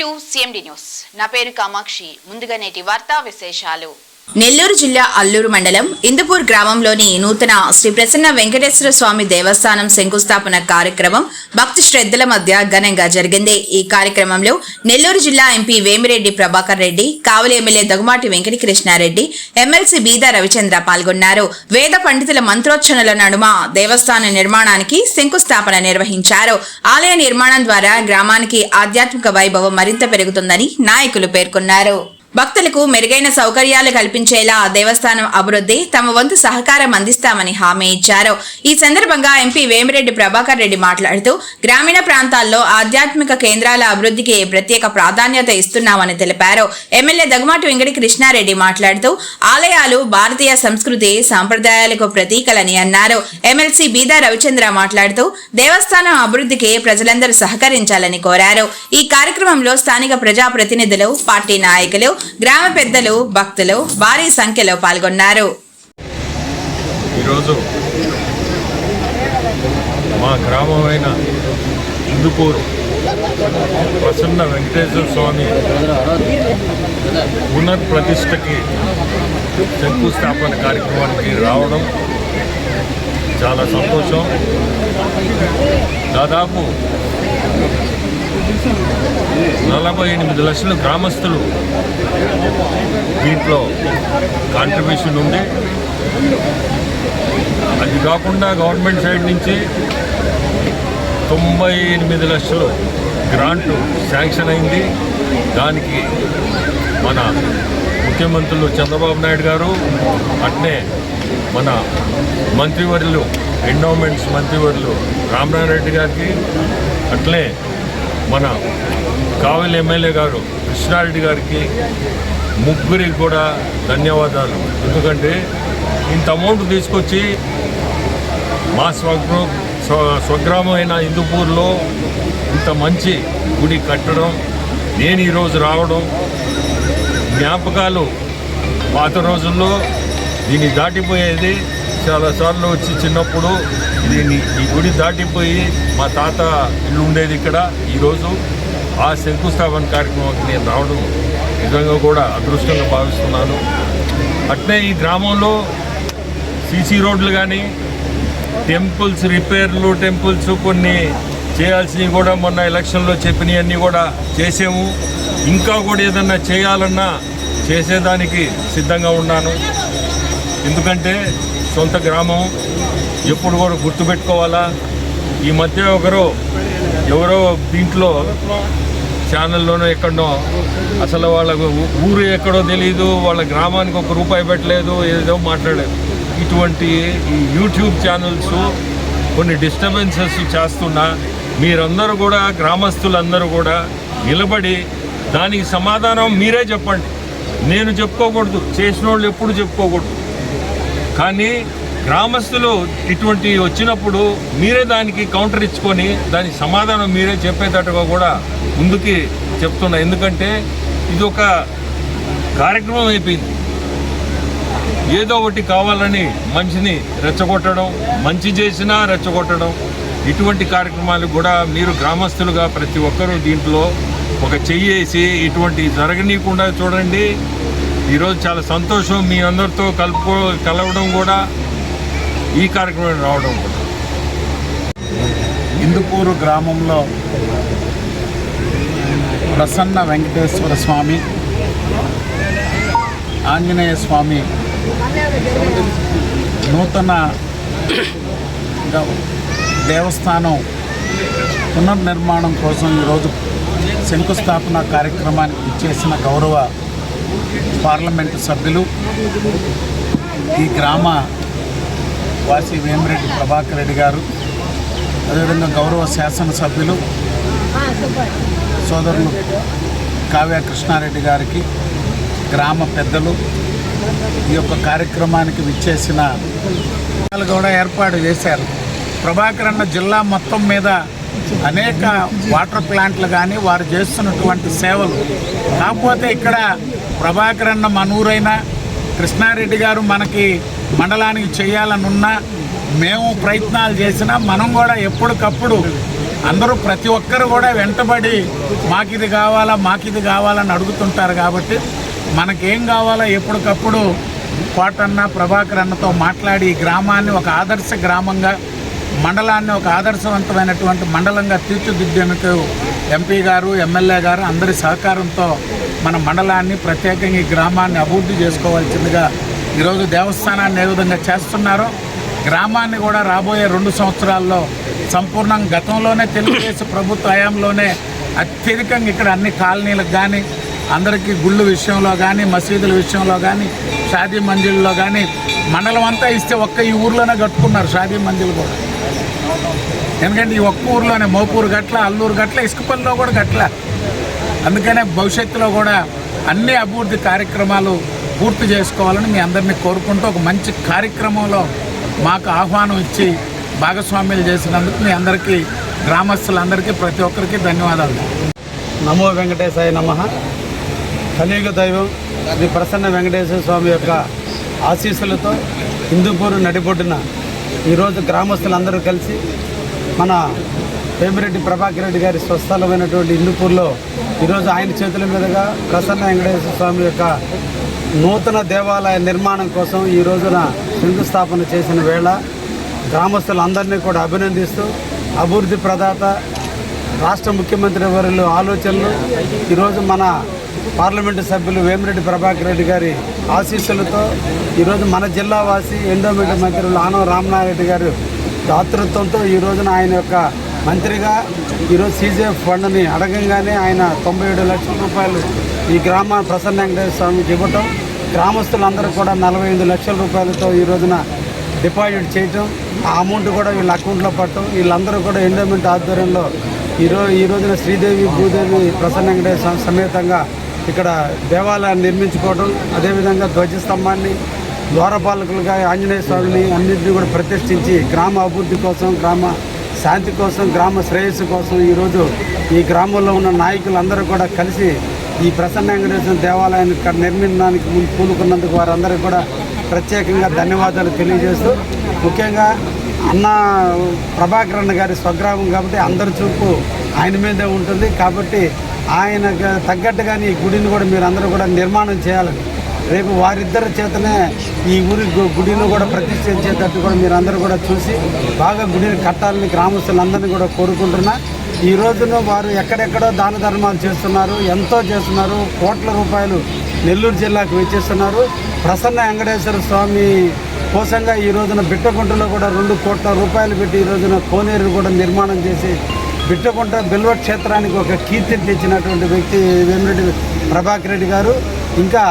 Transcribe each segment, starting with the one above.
CMD news నా పేరు కామాక్షి ముందుగా నేటి వార్తా విశేషాలు నెల్లూరు జిల్లా అల్లూరు మండలం ఇందుపూర్ గ్రామంలోని నూతన శ్రీ ప్రసన్న వెంకటేశ్వర స్వామి దేవస్థానం శంకుస్థాపన కార్యక్రమం భక్తి శ్రద్ధల మధ్య ఘనంగా జరిగింది। ఈ కార్యక్రమంలో నెల్లూరు జిల్లా ఎంపీ వేమిరెడ్డి ప్రభాకర్ రెడ్డి, కావలి ఎమ్మెల్యే దగుమాటి వెంకటకృష్ణారెడ్డి, ఎమ్మెల్సీ బీదా రవిచంద్ర పాల్గొన్నారు। వేద పండితుల మంత్రోచ్చరణల నడుమ దేవస్థాన నిర్మాణానికి శంకుస్థాపన నిర్వహించారు। ఆలయ నిర్మాణం ద్వారా గ్రామానికి ఆధ్యాత్మిక వైభవం మరింత పెరుగుతుందని నాయకులు పేర్కొన్నారు। భక్తులకు మెరుగైన సౌకర్యాలు కల్పించేలా దేవస్థానం అభివృద్ధి తమ వంతు సహకారం అందిస్తామని హామీ ఇచ్చారు। ఈ సందర్భంగా ఎంపీ వేమిరెడ్డి ప్రభాకర్ రెడ్డి మాట్లాడుతూ గ్రామీణ ప్రాంతాల్లో ఆధ్యాత్మిక కేంద్రాల అభివృద్ధికి ప్రత్యేక ప్రాధాన్యత ఇస్తున్నామని తెలిపారు। ఎమ్మెల్యే దగుమాటి వెంకటకృష్ణారెడ్డి మాట్లాడుతూ ఆలయాలు భారతీయ సంస్కృతి సాంప్రదాయాలకు ప్రతీకలని అన్నారు। ఎమ్మెల్సీ బీదా రవిచంద్ర మాట్లాడుతూ దేవస్థానం అభివృద్ధికి ప్రజలందరూ సహకరించాలని కోరారు। ఈ కార్యక్రమంలో స్థానిక ప్రజాప్రతినిధులు, పార్టీ నాయకులు, గ్రామ పెద్దలు, భక్తులు భారీ సంఖ్యలో పాల్గొన్నారు। ఈరోజు మా గ్రామమైన ఇందుపూర్ ప్రసన్న వెంకటేశ్వర స్వామి పునఃప్రతిష్టకి శంకుస్థాపన కార్యక్రమానికి రావడం చాలా సంతోషం। దాదాపు 48 లక్షల గ్రామస్తులు దీంట్లో కాంట్రిబ్యూషన్ ఉంది। అది కాకుండా గవర్నమెంట్ సైడ్ నుంచి 98 లక్షలు గ్రాంటు శాంక్షన్ అయింది। దానికి మన ముఖ్యమంత్రులు చంద్రబాబు నాయుడు గారు, అట్నే మన మంత్రివర్యులు, ఎండోమెంట్స్ మంత్రివర్యులు రామనారాయణ గారికి, అట్లే మన కావలి ఎమ్మెల్యే గారు కృష్ణారెడ్డి గారికి, ముగ్గురికి కూడా ధన్యవాదాలు। ఎందుకంటే ఇంత అమౌంట్ తీసుకొచ్చి మా స్వగ్రామమైన ఇందుపూర్లో ఇంత మంచి గుడి కట్టడం, నేను ఈరోజు రావడం, జ్ఞాపకాలు పాత రోజుల్లో దీన్ని దాటిపోయేది। చాలాసార్లు వచ్చి చిన్నప్పుడు ఈ గుడి దాటిపోయి మా తాత ఇల్లు ఉండేది ఇక్కడ। ఈరోజు ఆ శంకుస్థాపన కార్యక్రమానికి నేను రావడం నిజంగా కూడా అదృష్టంగా భావిస్తున్నాను। అట్నే ఈ గ్రామంలో సీసీ రోడ్లు కానీ, టెంపుల్స్ రిపేర్లు, టెంపుల్స్ కొన్ని చేయాల్సినవి కూడా మొన్న ఎలక్షన్లో చెప్పినవన్నీ కూడా చేసాము। ఇంకా కూడా ఏదన్నా చేయాలన్నా చేసేదానికి సిద్ధంగా ఉన్నాను। ఎందుకంటే సొంత గ్రామం ఎప్పుడు కూడా గుర్తుపెట్టుకోవాలా। ఈ మధ్య ఎవరో దీంట్లో ఛానల్లోనో ఎక్కడో అసలు వాళ్ళ ఊరు ఎక్కడో తెలియదు, వాళ్ళ గ్రామానికి ₹1 పెట్టలేదు, ఏదో మాట్లాడారు। ఇటువంటి ఈ యూట్యూబ్ ఛానల్స్ కొన్ని డిస్టర్బెన్సెస్ చేస్తున్నా మీరందరూ కూడా, గ్రామస్తులందరూ కూడా నిలబడి దానికి సమాధానం మీరే చెప్పండి। నేను చెప్పుకోకూడదు, చేసిన వాళ్ళు ఎప్పుడు చెప్పుకోకూడదు, కానీ గ్రామస్తులు ఇటువంటి వచ్చినప్పుడు మీరే దానికి కౌంటర్ ఇచ్చుకొని దానికి సమాధానం మీరే చెప్పేటట్టుగా కూడా ముందుకి చెప్తున్నా। ఎందుకంటే ఇది ఒక కార్యక్రమం అయిపోయింది, ఏదో ఒకటి కావాలని మనిషిని రెచ్చగొట్టడం, మంచి చేసినా రెచ్చగొట్టడం, ఇటువంటి కార్యక్రమాలు కూడా మీరు గ్రామస్తులుగా ప్రతి ఒక్కరూ దీంట్లో ఒక చెయ్యేసి ఇటువంటి జరగనీయకుండా చూడండి। ఈరోజు చాలా సంతోషం మీ అందరితో కలవడం కూడా, ఈ కార్యక్రమం రావడం కూడా। ఇందుపూరు గ్రామంలో ప్రసన్న వెంకటేశ్వర స్వామి, ఆంజనేయ స్వామి నూతన దేవస్థానం పునర్నిర్మాణం కోసం ఈరోజు శంకుస్థాపన కార్యక్రమానికి ఇచ్చేసిన గౌరవ పార్లమెంటు సభ్యులు, ఈ గ్రామ వాసి వేమిరెడ్డి ప్రభాకర్ రెడ్డి గారు, అదేవిధంగా గౌరవ శాసనసభ్యులు సోదరులు కావ్య కృష్ణారెడ్డి గారికి, గ్రామ పెద్దలు, ఈ యొక్క కార్యక్రమానికి విచ్చేసిన కూడా ఏర్పాటు చేశారు। ప్రభాకర్ అన్న జిల్లా మొత్తం మీద అనేక వాటర్ ప్లాంట్లు కానీ వారు చేస్తున్నటువంటి సేవలు, కాకపోతే ఇక్కడ ప్రభాకర్ అన్న మనూరైన కృష్ణారెడ్డి గారు మనకి మండలానికి చేయాలనున్నా మేము ప్రయత్నాలు చేసినా మనం కూడా ఎప్పటికప్పుడు అందరూ ప్రతి ఒక్కరు కూడా వెంటబడి మాకిది కావాలని అడుగుతుంటారు. కాబట్టి మనకేం కావాలో ఎప్పటికప్పుడు కోటన్న ప్రభాకర్ అన్నతో మాట్లాడి ఈ గ్రామాన్ని ఒక ఆదర్శ గ్రామంగా, మండలాన్ని ఒక ఆదర్శవంతమైనటువంటి మండలంగా తీర్చిదిద్దేందుకు ఎంపీ గారు, ఎమ్మెల్యే గారు అందరి సహకారంతో మన మండలాన్ని, ప్రత్యేకంగా ఈ గ్రామాన్ని అభివృద్ధి చేసుకోవాల్సిందిగా ఈరోజు దేవస్థానాన్ని ఏ విధంగా చేస్తున్నారో గ్రామాన్ని కూడా రాబోయే 2 సంవత్సరాల్లో సంపూర్ణంగా, గతంలోనే తెలుగుదేశం ప్రభుత్వ హయాంలోనే అత్యధికంగా ఇక్కడ అన్ని కాలనీలకు కానీ, అందరికీ గుళ్ళు విషయంలో కానీ, మసీదుల విషయంలో కానీ, షాదీ మందిర్లో కానీ మండలం అంతా ఇస్తే ఈ ఊర్లోనే కట్టుకున్నారు షాదీ మందిర్లు కూడా. ఎందుకంటే ఈ ఒక్క ఊర్లోనే మోపూరు గట్ల, అల్లూరు గట్ల, ఇసుకపల్లిలో కూడా గట్ల. అందుకనే భవిష్యత్తులో కూడా అన్ని అభివృద్ధి కార్యక్రమాలు పూర్తి చేసుకోవాలని మీ అందరినీ కోరుకుంటూ ఒక మంచి కార్యక్రమంలో మాకు ఆహ్వానం ఇచ్చి భాగస్వామ్యాలు చేసినందుకు మీ అందరికీ, గ్రామస్తులందరికీ, ప్రతి ఒక్కరికి ధన్యవాదాలు. నమో వెంకటేశాయ నమః. కలియుగ దైవం శ్రీ ప్రసన్న వెంకటేశ్వర స్వామి యొక్క ఆశీస్సులతో హిందూపూర్ నడిబొడ్డున ఈరోజు గ్రామస్తులందరూ కలిసి మన వేమిరెడ్డి ప్రభాకర్ రెడ్డి గారి స్వస్థలమైనటువంటి హిందూపూర్లో ఈరోజు ఆయన చేతుల మీదుగా ప్రసన్న వెంకటేశ్వర స్వామి యొక్క నూతన దేవాలయ నిర్మాణం కోసం ఈ రోజున శంకుస్థాపన చేసిన వేళ గ్రామస్తులందరినీ కూడా అభినందిస్తూ అభివృద్ధి ప్రదాత రాష్ట్ర ముఖ్యమంత్రి వర్యులు ఆలోచనలు ఈరోజు మన పార్లమెంటు సభ్యులు వేమిరెడ్డి ప్రభాకర్ రెడ్డి గారి ఆశీస్సులతో ఈరోజు మన జిల్లా వాసి ఎండోమెంట్ మంత్రులు ఆనవ రామనారెడ్డి గారు దాతృత్వంతో ఈ రోజున ఆయన యొక్క మంత్రిగా ఈరోజు సీజీఎఫ్ ఫండ్ని అడగంగానే ఆయన 97 లక్షల రూపాయలు ఈ గ్రామ ప్రసన్న వెంకటేశ్వర స్వామికి ఇవ్వటం, గ్రామస్తులందరూ కూడా 45 లక్షల రూపాయలతో ఈ రోజున డిపాజిట్ చేయటం, ఆ అమౌంట్ కూడా వీళ్ళ అకౌంట్లో పట్టడం, వీళ్ళందరూ కూడా ఎండోమెంట్ ఆధ్వర్యంలో ఈ రోజున శ్రీదేవి భూదేవి ప్రసన్న వెంకటేశ్వర స్వామి సమేతంగా ఇక్కడ దేవాలయాన్ని నిర్మించుకోవడం, అదేవిధంగా ధ్వజస్తంభాన్ని, ద్వారపాలకులుగా ఆంజనేయ స్వామిని అన్నింటినీ కూడా ప్రతిష్ఠించి గ్రామ అభివృద్ధి కోసం, గ్రామ శాంతి కోసం, గ్రామ శ్రేయస్సు కోసం ఈరోజు ఈ గ్రామంలో ఉన్న నాయకులందరూ కూడా కలిసి ఈ ప్రసన్న వెంకటేశ్వర దేవాలయాన్ని నిర్మించడానికి పూనుకున్నందుకు వారందరికీ కూడా ప్రత్యేకంగా ధన్యవాదాలు తెలియజేస్తూ, ముఖ్యంగా అన్న ప్రభాకర్ అన్న గారి స్వగ్రామం కాబట్టి అందరి చూపు ఆయన మీదే ఉంటుంది. కాబట్టి ఆయన తగ్గట్టుగానే ఈ గుడిని కూడా మీరు అందరూ కూడా నిర్మాణం చేయాలని, రేపు వారిద్దరి చేతనే ఈ ఊరి గుడిని కూడా ప్రతిష్ఠించేటట్టు కూడా మీరు అందరూ కూడా చూసి బాగా గుడిని కట్టాలని గ్రామస్తులందరినీ కూడా కోరుకుంటున్నా. ఈ రోజున వారు ఎక్కడెక్కడో దాన ధర్మాలు చేస్తున్నారు, ఎంతో చేస్తున్నారు, కోట్ల రూపాయలు నెల్లూరు జిల్లాకు వెచ్చిస్తున్నారు. ప్రసన్న వెంకటేశ్వర స్వామి కోసంగా ఈ రోజున బిట్టగుంటలో కూడా 2 కోట్ల రూపాయలు పెట్టి ఈ రోజున కోనేరు కూడా నిర్మాణం చేసి బిట్టగుంట బిల్వ క్షేత్రానికి ఒక కీర్తిని తెచ్చినటువంటి వ్యక్తి వేమిరెడ్డి ప్రభాకర్ రెడ్డి గారు. ఇంకా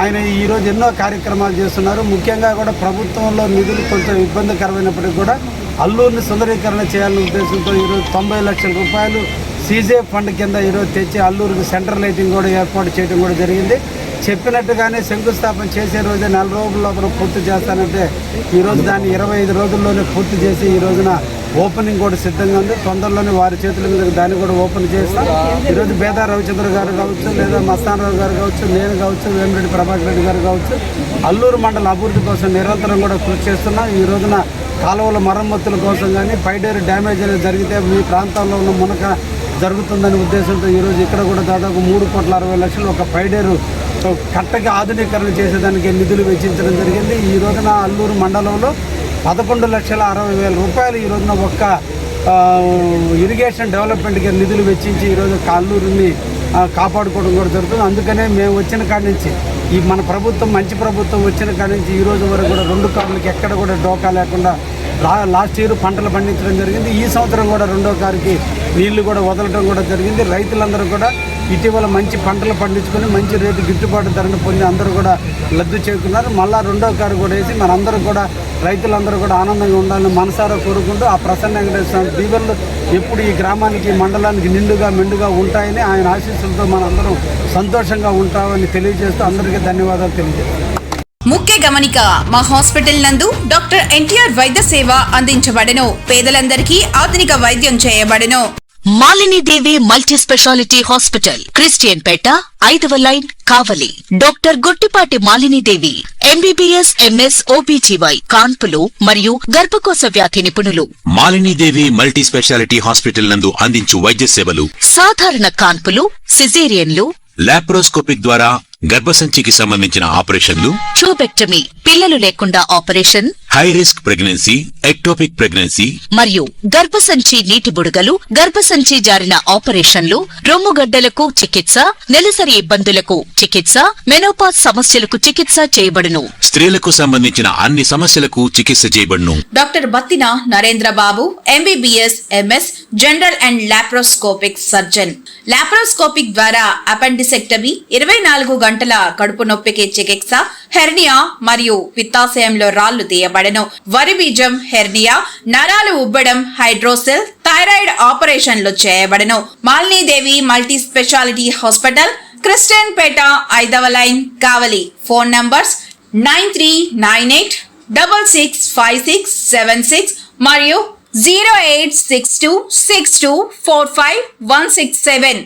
ఆయన ఈరోజు ఎన్నో కార్యక్రమాలు చేస్తున్నారు. ముఖ్యంగా కూడా ప్రభుత్వంలో నిధులు కొంచెం ఇబ్బందికరమైనప్పటికీ కూడా అల్లూరిని సుందరీకరణ చేయాలనే ఉద్దేశంతో ఈరోజు 90 లక్షల రూపాయలు సీజీఎఫ్ ఫండ్ కింద ఈరోజు తెచ్చి అల్లూరికి సెంట్రల్ లైటింగ్ కూడా ఏర్పాటు చేయడం కూడా జరిగింది. చెప్పినట్టుగానే శంకుస్థాపన చేసే రోజే 4 రోజుల లోపల పూర్తి చేస్తానంటే ఈరోజు దాన్ని 25 రోజుల్లోనే పూర్తి చేసి ఈ రోజున ఓపెనింగ్ కూడా సిద్ధంగా ఉంది. తొందరలోనే వారి చేతుల మీద దాన్ని కూడా ఓపెన్ చేస్తాం. ఈరోజు బేదా రవిచంద్ర గారు కావచ్చు, లేదా మస్తానరావు గారు కావచ్చు, నేను కావచ్చు, వేమిరెడ్డి ప్రభాకర్ రెడ్డి గారు కావచ్చు, అల్లూరు మండల అభివృద్ధి కోసం నిరంతరం కూడా కృషి చేస్తున్నాం. ఈ రోజున కాలువల మరమ్మతుల కోసం కానీ, పైడేరు డ్యామేజ్ అనేది జరిగితే మీ ప్రాంతాల్లో ఉన్న మునక జరుగుతుందనే ఉద్దేశంతో ఈరోజు ఇక్కడ కూడా దాదాపు 3,60,00,000 ఒక పైడేరు కట్టకి ఆధునీకరణ చేసేదానికి నిధులు వెచ్చించడం జరిగింది. ఈ రోజున అల్లూరు మండలంలో 11,60,000 రూపాయలు ఈ రోజున ఒక్క ఇరిగేషన్ డెవలప్మెంట్కి నిధులు వెచ్చించి ఈరోజు అల్లూరుని కాపాడుకోవడం కూడా జరుగుతుంది. అందుకనే మేము వచ్చిన కాడి నుంచి ఈ మన ప్రభుత్వం మంచి ప్రభుత్వం వచ్చిన కాడి నుంచి ఈ రోజు వరకు కూడా 2 కార్లకి ఎక్కడ కూడా డోకా లేకుండా లాస్ట్ ఇయర్ పంటలు పండించడం జరిగింది. ఈ సంవత్సరం కూడా 2వ కారుకి నీళ్లు కూడా వదలడం కూడా జరిగింది. రైతులందరూ కూడా ఇటీవల మంచి పంటలు పండించుకొని మంచి రేటు గిట్టుబాటు ధరను పొంది అందరూ కూడా లబ్ధి చేస్తున్నారు. మళ్ళా 2వ కారు కూడా వేసి మనందరూ కూడా రైతులందరూ కూడా ఆనందంగా ఉండాలని మనసారా కోరుకుంటూ ఆ ప్రసన్న వెంకటేశ్వర స్వామి దీవెనలు ఎప్పుడు ఈ గ్రామానికి మండలానికి నిండుగా మెండుగా ఉంటాయని ఆయన ఆశీస్సులతో మనందరం సంతోషంగా ఉంటామని తెలియజేస్తూ అందరికీ ధన్యవాదాలు తెలియజేస్తాం. ముఖ్య గమనిక, మా హాస్పిటల్ నందు డాక్టర్ ఎన్టీఆర్ వైద్య సేవ అందించబడెను. పేదలందరికీ ఆధునిక వైద్యం చేయబడెను. మాలిని దేవి multi speciality hospital, Christian Peta, 5వ లైన్, కావలి. డాక్టర్ గుట్టిపాటి మాలిని దేవి, ఎంబీబీఎస్, ఎంఎస్, ఓబీజీవై, కాన్పులు మరియు గర్భకోశ వ్యాధి నిపుణులు. మాలినీదేవి మల్టీ స్పెషాలిటీ హాస్పిటల్ నందు అందించు వైద్య సేవలు: సాధారణ కాన్పులు, సిజేరియన్లు, లాప్రోస్కోపిక్ ద్వారా గర్భసంచికి సంబంధించిన ఆపరేషన్లు, ట్యూబెక్టమీ, పిల్లలు లేకుండా operation, high risk pregnancy, ectopic pregnancy మరియు గర్భసంచి నీటి బుడగలు, గర్భసంచి జారిన ఆపరేషన్లు, రొమ్ముగడ్డలకు చికిత్స, నెలసరి ఇబ్బందులకు చికిత్స, మెనోపాజ్ సమస్యలకు చికిత్స చేయబడును. స్త్రీలకు సంబంధించిన అన్ని సమస్యలకు చికిత్స చేయబడును. Doctor Battina Narendra Babu, MBBS, MS, general and laparoscopic surgeon. Laparoscopic ద్వారా అపెండిసెక్టమీ, 24 గంటల కడుపు నొప్పికి చికిత్స, హెర్నియా మరియు పిత్తాశయంలో రాళ్లు తీయబడెను. వరి బీజం, హెర్నియా, నరాలు ఉబ్బడం, హైడ్రోసెల్, థైరాయిడ్ ఆపరేషన్లు చేయబడెను. Malinidevi multi speciality hospital, Christian Peta, 5వ లైన్, కావలి. ఫోన్ నంబర్స్ 9398665676 మరియు 08626245167.